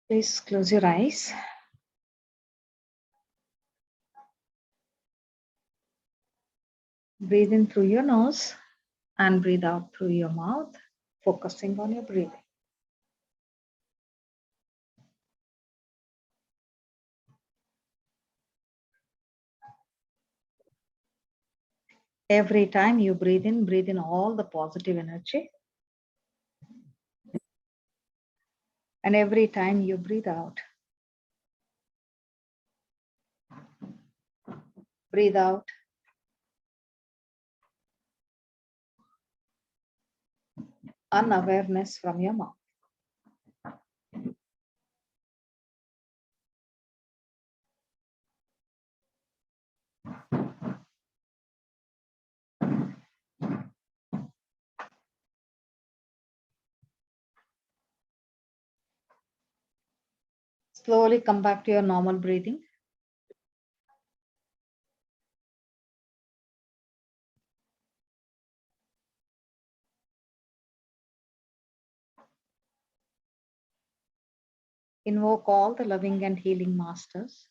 Please close your eyes. Breathe in through your nose and breathe out through your mouth, focusing on your breathing. Every time you breathe in all the positive energy. And every time you breathe out unawareness from your mouth. Slowly come back to your normal breathing. Invoke all the loving and healing masters.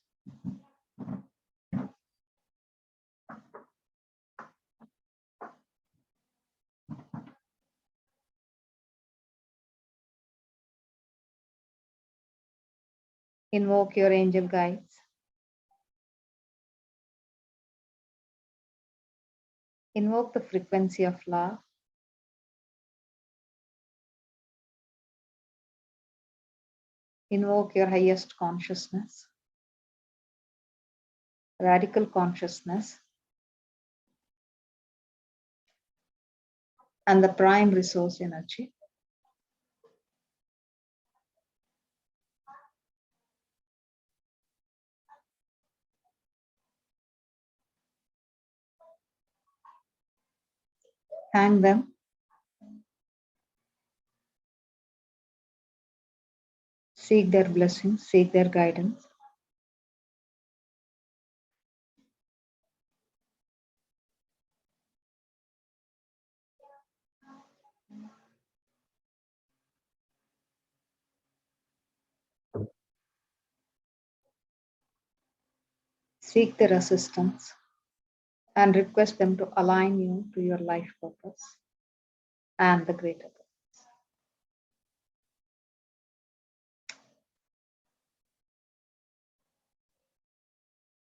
Invoke your angel guides. Invoke the frequency of love. Invoke your highest consciousness, radical consciousness, and the prime resource energy. Thank them. Seek their blessings, seek their guidance. Seek their assistance and request them to align you to your life purpose and the greater purpose.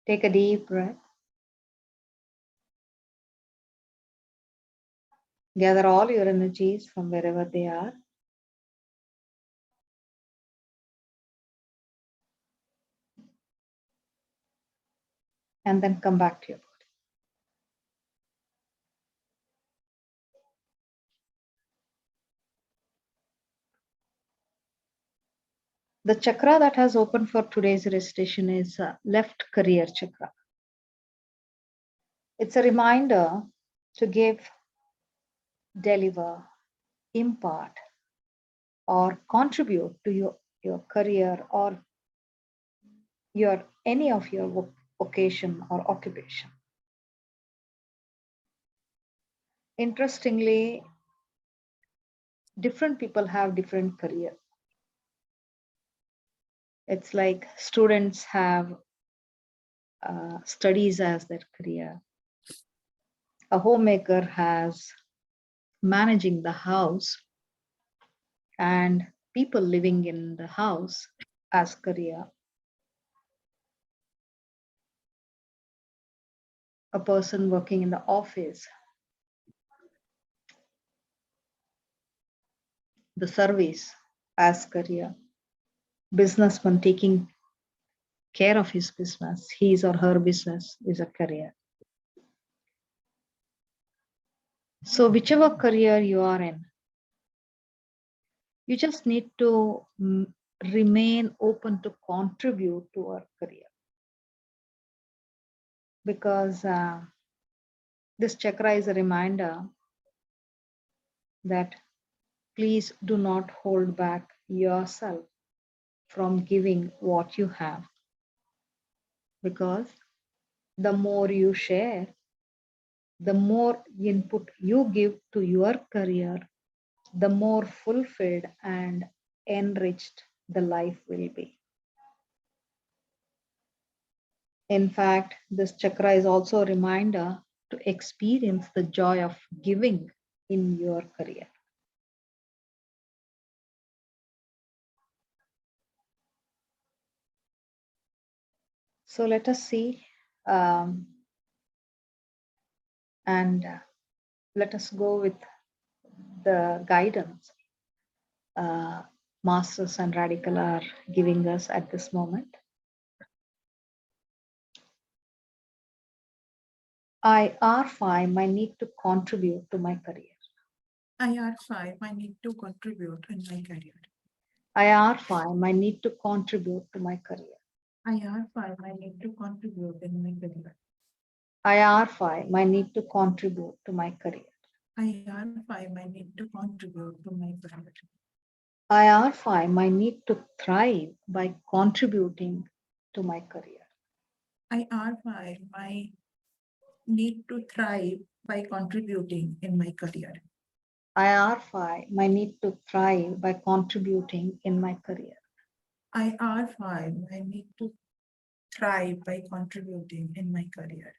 Take a deep breath. Gather all your energies from wherever they are. And then come back to your body. The chakra that has opened for today's recitation is left career chakra. It's a reminder to give, deliver, impart, or contribute to your career or any of your vocation or occupation. Interestingly, different people have different career. It's like students have studies as their career. A homemaker has managing the house, and people living in the house as career. A person working in the office, the service as career. Businessman taking care of his business, his or her business is a career. So whichever career you are in, you just need to remain open to contribute to our career. Because this chakra is a reminder that please do not hold back yourself from giving what you have. Because the more you share, the more input you give to your career, the more fulfilled and enriched the life will be. In fact, this chakra is also a reminder to experience the joy of giving in your career. So let us see um, and let us go with the guidance Masters and Redikall are giving us at this moment. I R5 my need to contribute to my career. IR5, I need to contribute in my career. I R5 my need to contribute to my career. IR5, I need to contribute in my career. I R5 my need to contribute to my career. IR5, I need to contribute to my career. I R5 my need to thrive by contributing to my career. IR5, I need to thrive by contributing in my career. I R5 my need to thrive by contributing in my career. IR5, I need to thrive by contributing in my career.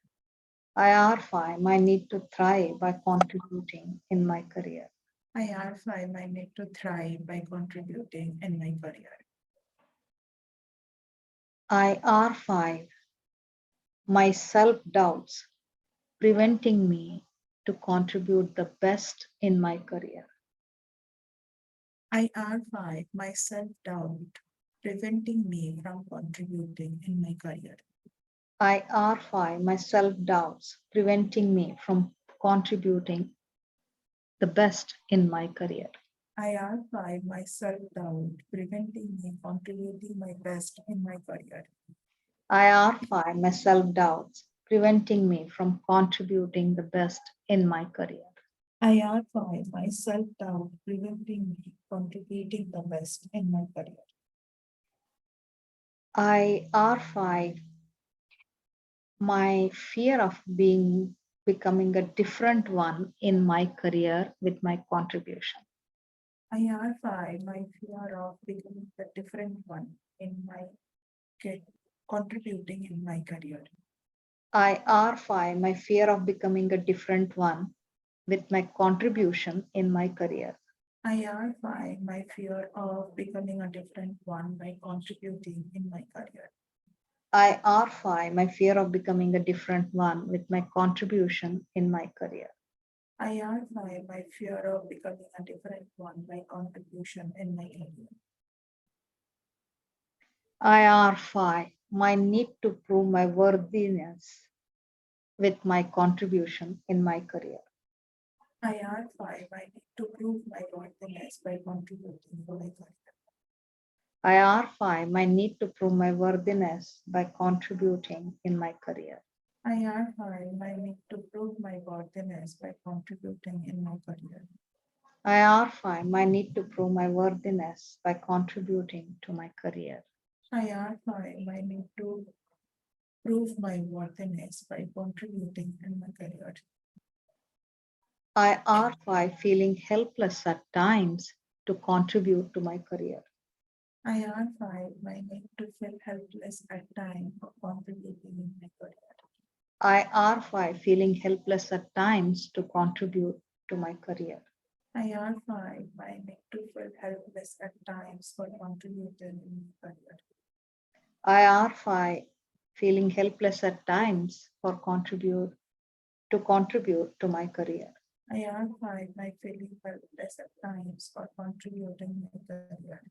I R5 my need to thrive by contributing in my career. IR5, I need to thrive by contributing in my career. I R5 my self doubts preventing me to contribute the best in my career. IR5, my self-doubt preventing me from contributing in my career. I R5 my self doubts preventing me from contributing the best in my career. IR5, my self-doubt preventing me contributing my best in my career. I R5 my self doubts preventing me from contributing the best in my career. IR5, my self-doubt preventing me contributing the best in my career. I R5 my fear of becoming a different one in my career with my contribution. IR5, my fear of becoming the different one in my contributing in my career. I R5 my fear of becoming a different one with my contribution in my career. IR5, my fear of becoming a different one by contributing in my career. I R5 my fear of becoming a different one with my contribution in my career. IR5, my fear of becoming a different one by contribution in my career. I R5 my need to prove my worthiness with my contribution in my career. IR5, I need to prove my worthiness by contributing to my career. I R5 my need to prove my worthiness by contributing in my career. IR5, I need to prove my worthiness by contributing in my career. I R5 my need to prove my worthiness by contributing to my career. IR5, I need to prove my worthiness by contributing in my career. I R5 feeling helpless at times to contribute to my career. IR5, I need to feel helpless at times for contributing in my career. I R5 feeling helpless at times to contribute to my career. IR5, I need to feel helpless at times for contributing in my career. I R5 feeling helpless at times for contribute to my career. IR5, I feeling helpless at times for contributing my career.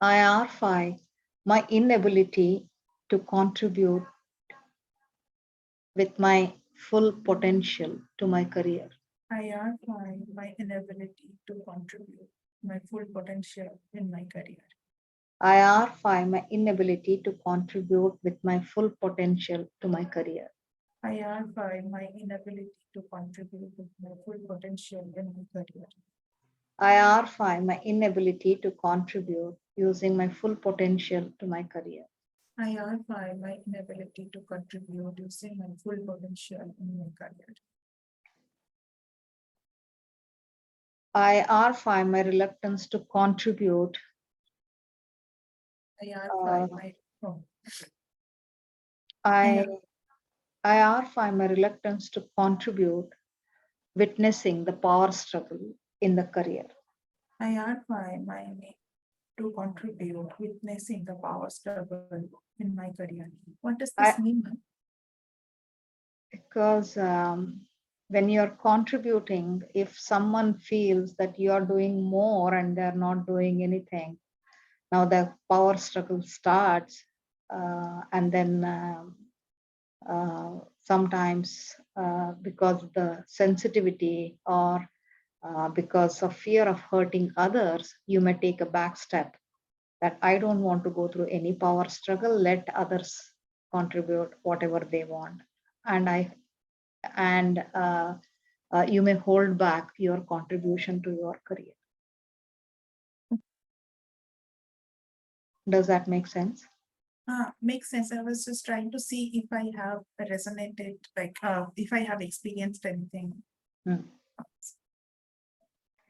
I R5 my inability to contribute with my full potential to my career. IR5, my inability to contribute my full potential in my career. I R5 my inability to contribute with my full potential to my career. IR5, my inability to contribute with my full potential in my career. I R5 my inability to contribute using my full potential to my career. IR5, my inability to contribute using my full potential in my career. I R5 my reluctance to contribute. I R Uh, five my oh, I I R I R5 my reluctance to contribute, witnessing the power struggle in the career. I R five my need to contribute, witnessing the power struggle in my career. What does this I mean, ma'am? because when you're contributing, if someone feels that you're doing more and they're not doing anything, now the power struggle starts, and then sometimes because of the sensitivity or because of fear of hurting others, you may take a back step that I don't want to go through any power struggle. Let others contribute whatever they want, and you may hold back your contribution to your career. Does that make sense? Makes sense. I was just trying to see if I have resonated, like if I have experienced anything. Hmm.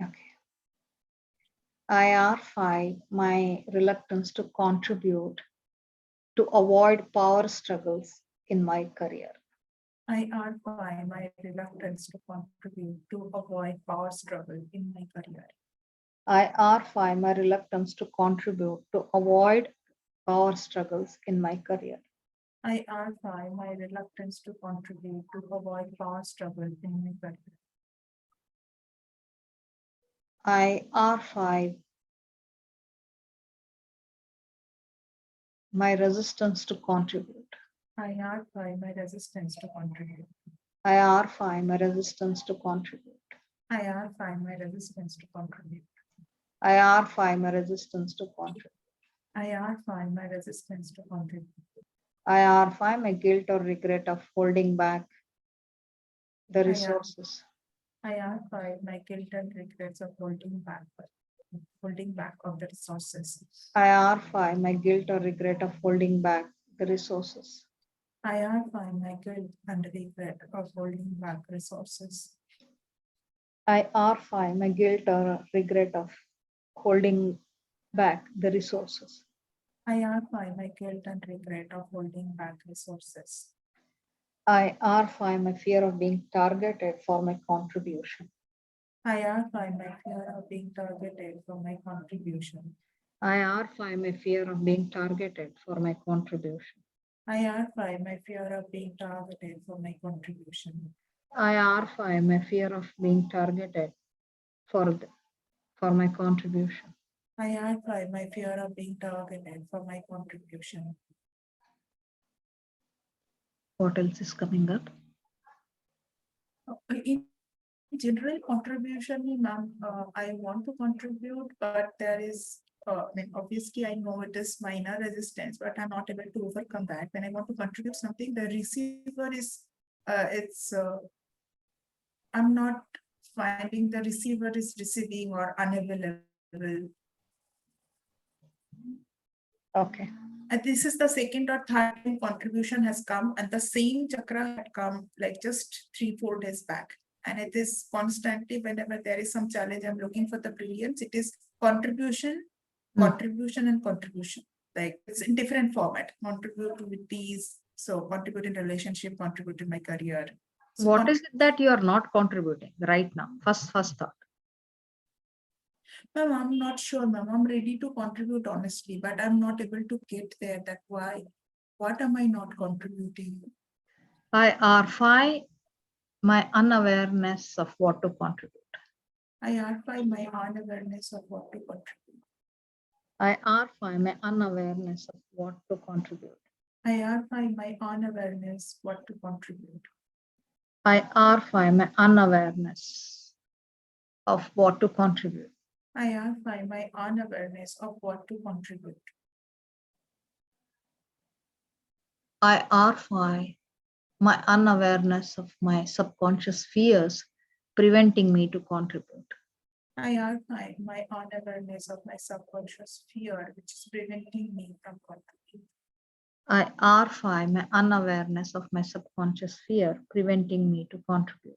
Okay. IR5, my reluctance to contribute to avoid power struggles in my career. I R5 my reluctance to contribute to avoid power struggle in my career. IR5, my reluctance to contribute to avoid power struggles in my career. I R5 my reluctance to contribute to avoid power struggle in my career. IR5, my resistance to contribute. I R5 my resistance to contribute. IR5, my resistance to contribute. I R5 my resistance to contribute. IR5, my resistance to contribute. I R5 my resistance to contribute. IR5, my guilt or regret of holding back the I R resources. I R5 my guilt and regrets of holding back of the resources. IR5, my guilt or regret of holding back the resources. I R5 my guilt and regret of holding back resources. IR5, my guilt or regret of holding back the resources. I R5 my guilt and regret of holding back resources. IR5, my fear of being targeted for my contribution. I R5 my fear of being targeted for my contribution. IR5, my fear of being targeted for my contribution. I R5 my fear of being targeted for my contribution. IR5, my fear of being targeted for, for my contribution. I R5 my fear of being targeted for my contribution. What else is coming up? In general contribution, ma'am, I want to contribute, but there is, I mean, obviously I know it is minor resistance, but I'm not able to overcome that. When I want to contribute something, the receiver is, I'm not finding the receiver is receiving or unavailable. Okay. And this is the second or third time contribution has come, and the same chakra had come like just 3-4 days back. And it is constantly, whenever there is some challenge, I'm looking for the brilliance. It is contribution, Hmm. contribution, and contribution. Like it's in different format. Contribute with these, so contribute in relationship, contribute in my career. So What is it that you are not contributing right now? First thought. ma'am, I'm not sure, ma'am. I'm ready to contribute honestly, but I'm not able to get there. That why? What am I not contributing? IR5, my unawareness of what to contribute. I archive my unawareness of what to contribute. IR5, my unawareness of what to contribute. I archive my unawareness what to contribute. IR5, my unawareness of what to contribute. I archive my unawareness of what to contribute. IR5, my unawareness of my subconscious fears preventing me to contribute. I archive my unawareness of my subconscious fear, which is preventing me from contributing. IR5, my unawareness of my subconscious fear preventing me to contribute.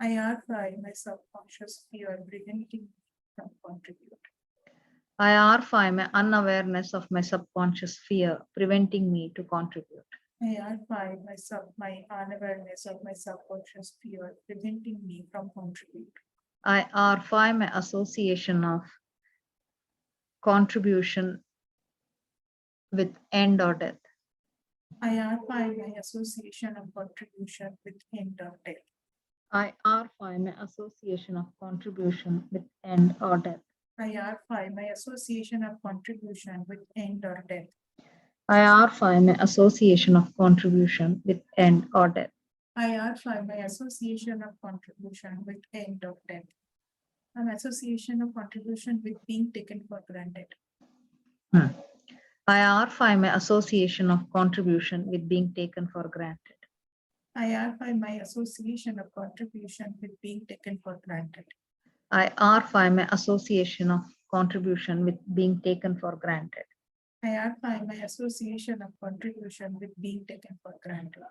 I archive my subconscious fear preventing me from contribute. I archive my unawareness of my subconscious fear preventing me to contribute. I archive my unawareness of my subconscious fear preventing me from contribute. I archive my association of contribution with end or death. I archive my association of contribution with end or death. I archive my association of contribution with end or death. I archive my association of contribution with end or death. I archive my association of contribution with end or death. I archive my association of contribution with end of death. An association of contribution with being taken for granted. Hmm. I archive my association of contribution with being taken for granted. I archive my association of contribution with being taken for granted. I archive my association of contribution with being taken for granted. I archive my association of contribution with being taken for granted.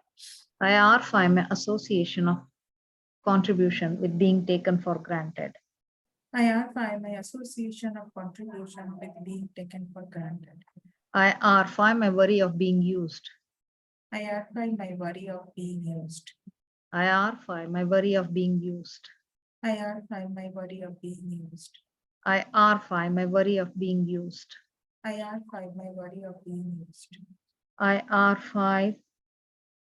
I archive my association of contribution with being taken for granted. I archive my association of contribution with being taken for granted. I archive my worry of being used. I archive my worry of being used. I archive my worry of being used. I archive my worry of being used. I archive my worry of being used. I archive my worry of being used. I archive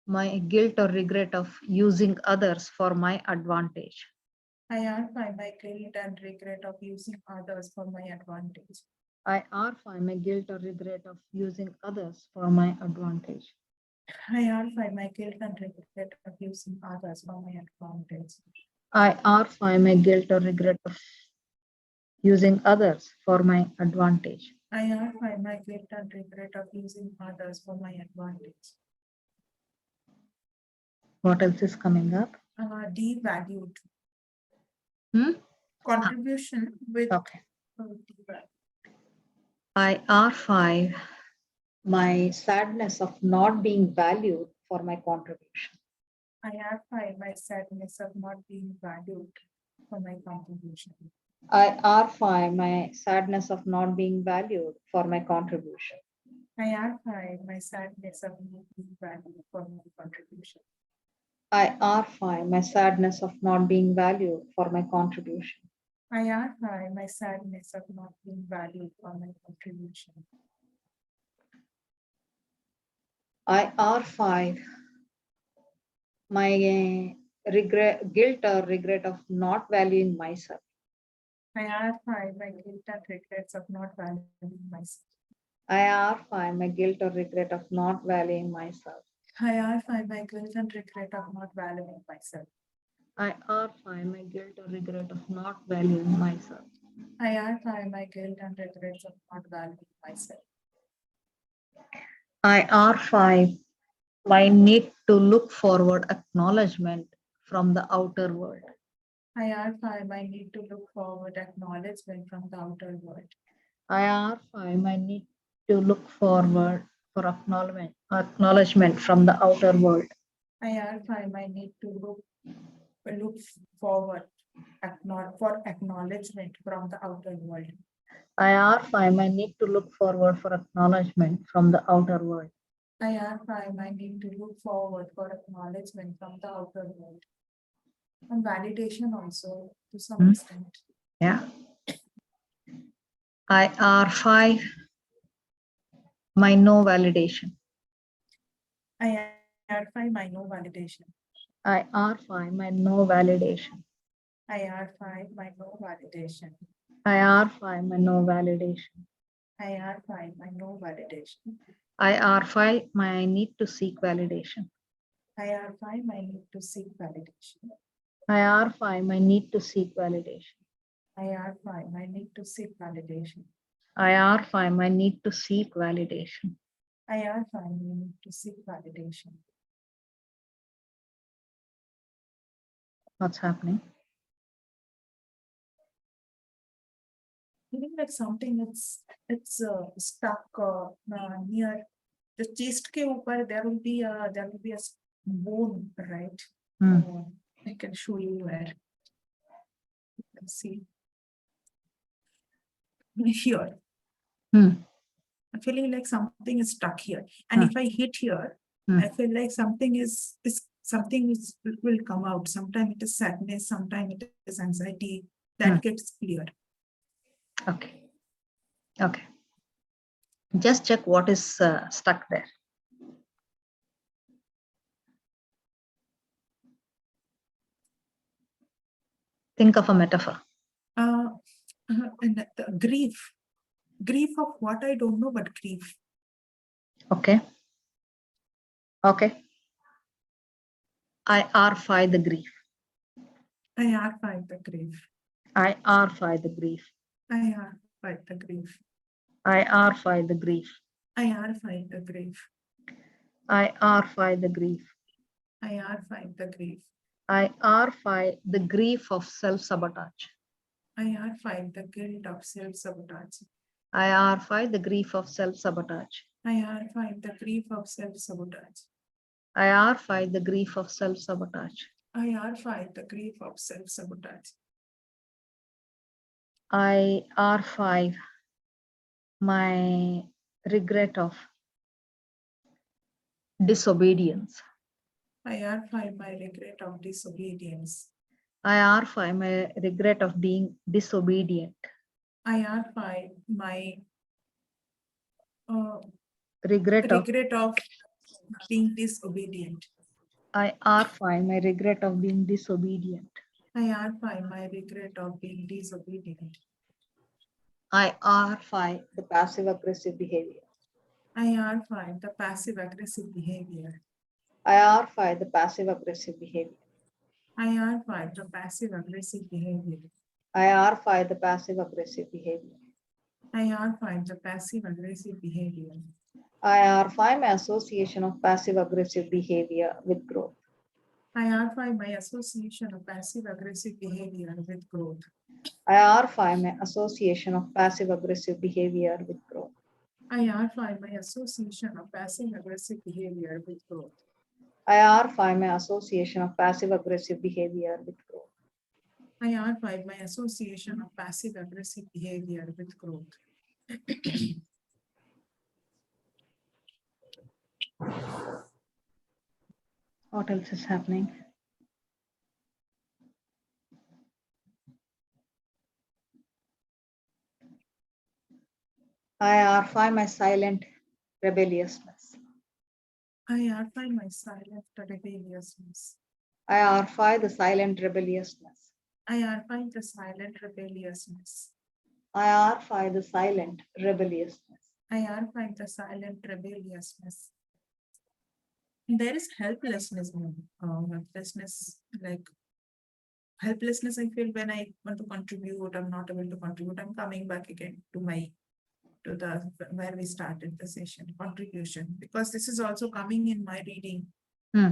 my guilt or regret of using others for my advantage. I archive my guilt and regret of using others for my advantage. I archive my guilt or regret of using others for my advantage. I archive my guilt and regret of using others for my advantage. I archive my guilt or regret of using others for my advantage. I archive my guilt and regret of using others for my advantage. What else is coming up? Devalued. Hmm? Contribution with Okay. devalued. I archive my sadness of not being valued for my contribution. I archive my sadness of not being valued for my contribution. I archive my sadness of not being valued for my contribution. I archive my sadness of not being valued for my contribution. I archive my sadness of not being valued for my contribution. I archive my sadness of not being valued for my contribution. I archive my guilt or regret of not valuing myself. I archive my guilt and regrets of not valuing myself. I archive my guilt or regret of not valuing myself. I archive my guilt and regret of not valuing myself. I archive my guilt or regret of not valuing myself. I archive my guilt and regrets of not valuing myself. I archive my need to look forward acknowledgement from the outer world. I archive my need to look forward acknowledgement from the outer world. I archive my need to look forward for acknowledgement from the outer world. I archive my need to look forward for acknowledgement from the outer world. I archive my need to look forward for acknowledgement from the outer world. I archive my need to look forward for acknowledgement from the outer world. And validation also to some extent. Yeah. I archive my no validation. I archive my no validation. I archive my no validation. I archive my no validation. I archive my no validation. I archive my no validation. I archive my need to seek validation. I archive my need to seek validation. I archive my need to seek validation. I archive my need to seek validation. I archive my need to seek validation. I archive my need to seek validation. What's happening? Feeling like something it's stuck near the chest ke upar there will be a bone, right? Hmm. I can show you where. Let's see. Here. Hmm. I'm feeling like something is stuck here. And Hmm. if I hit here, Hmm. I feel like something is something is, will come out. Sometimes it is sadness, sometimes it is anxiety. That Hmm. gets clear. Okay. Okay. Just check what is stuck there. Think of a metaphor. Uh, and the grief of what I don't know, but grief. Okay. Okay. I R5 the grief. I are fight the grief. I R5 the grief. I are fight the grief. I R5 the grief. I are fight the grief. I R5 the grief. I are fight the grief. I R5 the grief of self-sabotage. I are fight the guilt of self-sabotage. I R5 the grief of self-sabotage. I are fight the grief of self-sabotage. I R5 the grief of self-sabotage. I are fight the grief of self-sabotage. I R5 my regret of disobedience. I are fight my regret of disobedience. I R5 my regret of being disobedient. I are fight my uh, Regret of regret of being disobedient. I R5 my regret of being disobedient. I are fight my regret of being disobedient. I R5 the passive aggressive behavior. I are fight the passive aggressive behavior. I R5 the passive aggressive behavior. I are fight the passive aggressive behavior. I R5 the passive aggressive behavior. I are fight the passive aggressive behavior. I R5 my association of passive aggressive behavior with growth. I are fight my association of passive aggressive behavior with growth. I R5 my association of passive aggressive behavior with growth. I are fight my association of passive aggressive behavior with growth. I R5 my association of passive aggressive behavior with growth. I are fight my association of passive aggressive behavior with growth. What else is happening? I R5 my silent rebelliousness. I are fight my silent rebelliousness. I R5 the silent rebelliousness. I are fight the silent rebelliousness. I R5 the silent rebelliousness. I are fight the silent rebelliousness. There is helplessness, helplessness, like helplessness. I feel when I want to contribute, I'm not able to contribute. I'm coming back again to my to the where we started the session, contribution, because this is also coming in my reading. Hmm.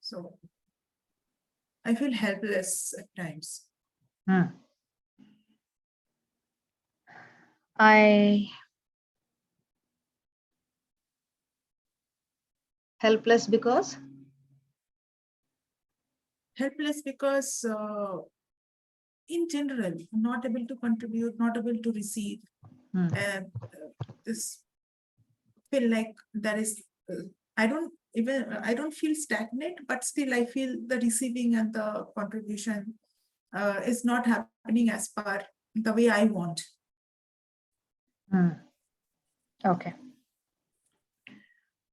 So I feel helpless at times. Hmm. I helpless because Helpless because in general, not able to contribute, not able to receive. hmm. This feel like there is I don't even I don't feel stagnant, but still I feel the receiving and the contribution is not happening as per the way I want. Hmm. Okay.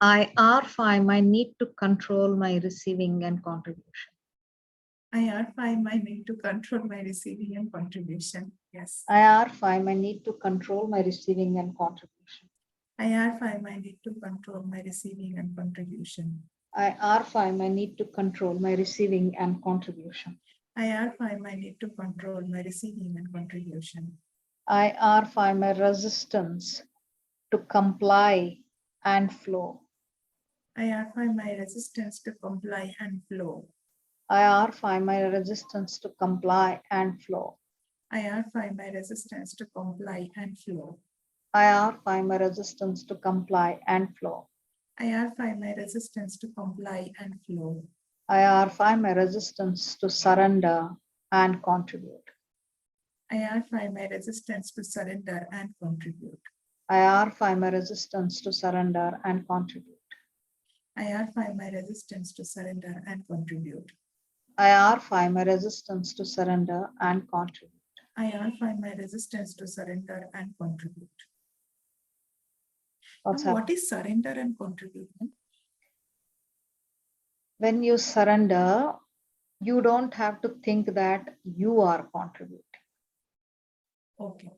I R5 my need to control my receiving and contribution. I are find my need to control my receiving and contribution. Yes. I R5 my need to control my receiving and contribution. I are find my need to control my receiving and contribution. I R5 my need to control my receiving and contribution. I are find my need to control my receiving and contribution. I R5 my resistance to comply and flow. I are find my resistance to comply and flow. I R5 my resistance to comply and flow. I are find my resistance to comply and flow. I R5 my resistance to comply and flow. I are find my resistance to comply and flow. I artify my resistance to surrender and contribute. I artify my resistance to surrender and contribute. I artify my resistance to surrender and contribute. I artify my resistance to surrender and contribute. I artify my resistance to surrender and contribute. I artify my resistance to surrender and contribute. What's Now, what happening? is surrender and contribute? When you surrender, you don't have to think that you are contributing, Okay.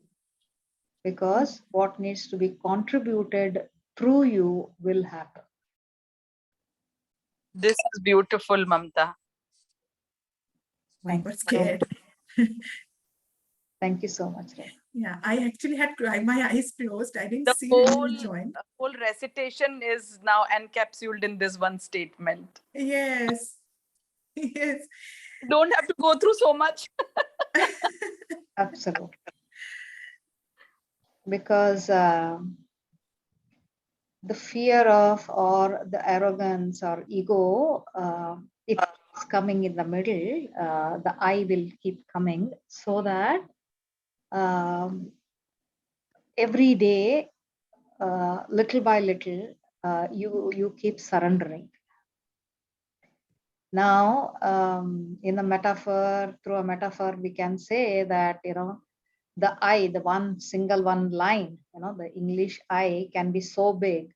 because what needs to be contributed through you will happen. This is beautiful, Mamta. I got scared. Thank you so much, Ray. Yeah, I actually had my eyes closed. I didn't The see when you joined. whole recitation is now encapsulated in this one statement. Yes. Yes. Don't have to go through so much. Absolutely. Because the fear of, or the arrogance or ego, if it's coming in the middle, the I will keep coming, so that every day, little by little, you keep surrendering. Now, in a metaphor, through a metaphor, we can say that, the I, the one single one line, the English I can be so big.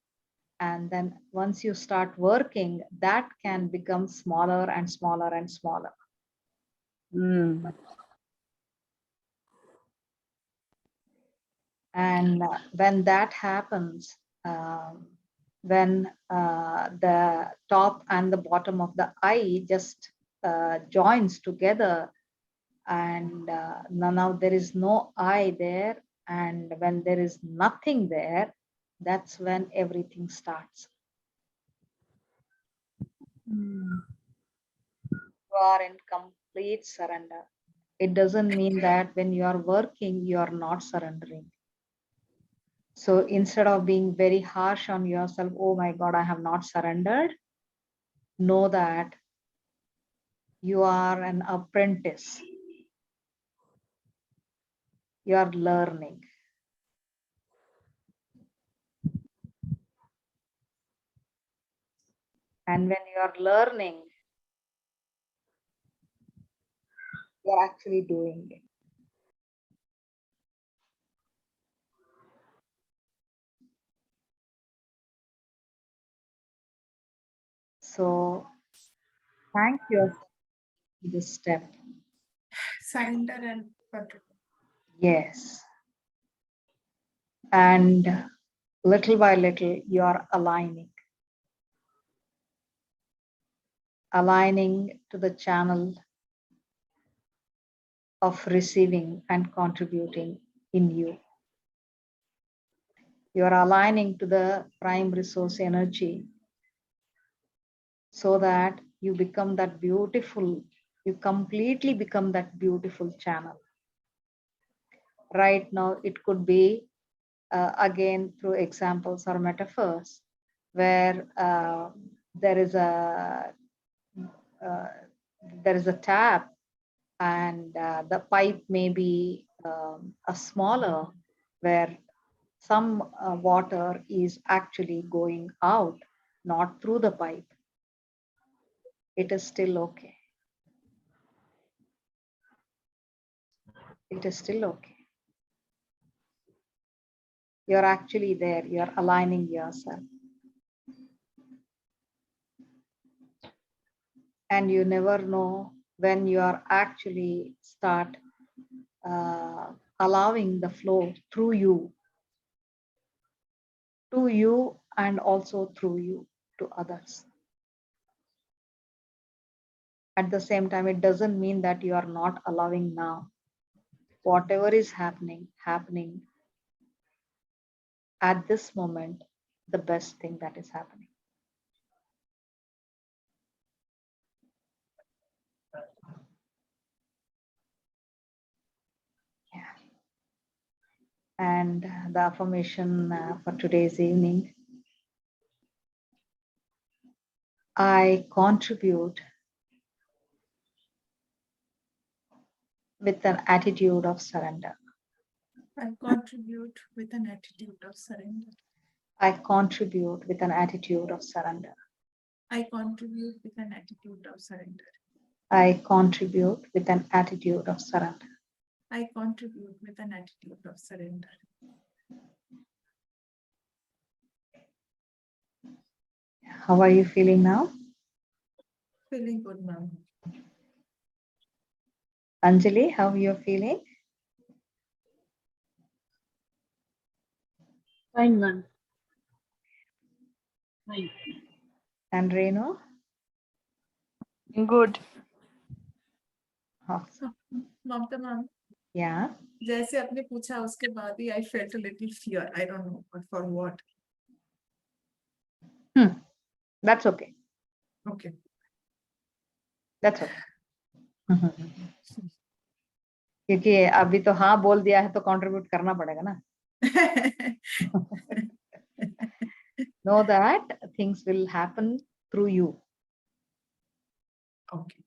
And then once you start working, that can become smaller and smaller and smaller. Mm. And when that happens, when the top and the bottom of the I just joins together, and now there is no I there, and when there is nothing there, that's when everything starts. You are in complete surrender. It doesn't mean that when you are working, you are not surrendering. So instead of being very harsh on yourself, oh my God, I have not surrendered, know that you are an apprentice. You are learning. And when you are learning, you are actually doing it. So thank you for this step. Surrender and contribute. Yes. And little by little, you are aligning to the channel of receiving and contributing in you. You are aligning to the prime resource energy, so that you become that beautiful, you completely become that beautiful channel. Right now, it could be, again, through examples or metaphors, where there is a uh, there is a tap, and the pipe may be a smaller, where some water is actually going out, not through the pipe. It is still okay. It is still okay. You're actually there. You're aligning yourself. And you never know when you are actually start allowing the flow through you, to you, and also through you to others. At the same time, it doesn't mean that you are not allowing now. Whatever is happening at this moment, the best thing that is happening. Yeah. And the affirmation for today's evening: I contribute with an attitude of surrender. I contribute with an attitude of surrender. I contribute with an attitude of surrender. I contribute with an attitude of surrender. I contribute with an attitude of surrender. I contribute with an attitude of surrender. How are you feeling now? Feeling good, ma'am. Anjali, how are you feeling? Fine, ma'am. Fine. And Renu? Good. Awesome. Mamta ma'am, Yeah. जैसे आपने पूछा उसके बाद ही I felt a little fear. I don't know, but for what? That's okay. Okay. That's okay. क्योंकि अभी तो हाँ बोल दिया है तो कंट्रीब्यूट करना पड़ेगा ना. Know that things will happen through you. Okay.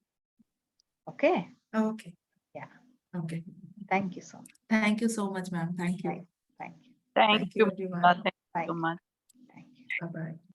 Okay. Okay. Yeah. Okay. Thank you so much. Thank you so much, ma'am. Thank you. Thank you. Thank Thank you. you, everyone. Thank you Thank so you. much. Thank you. Bye-bye.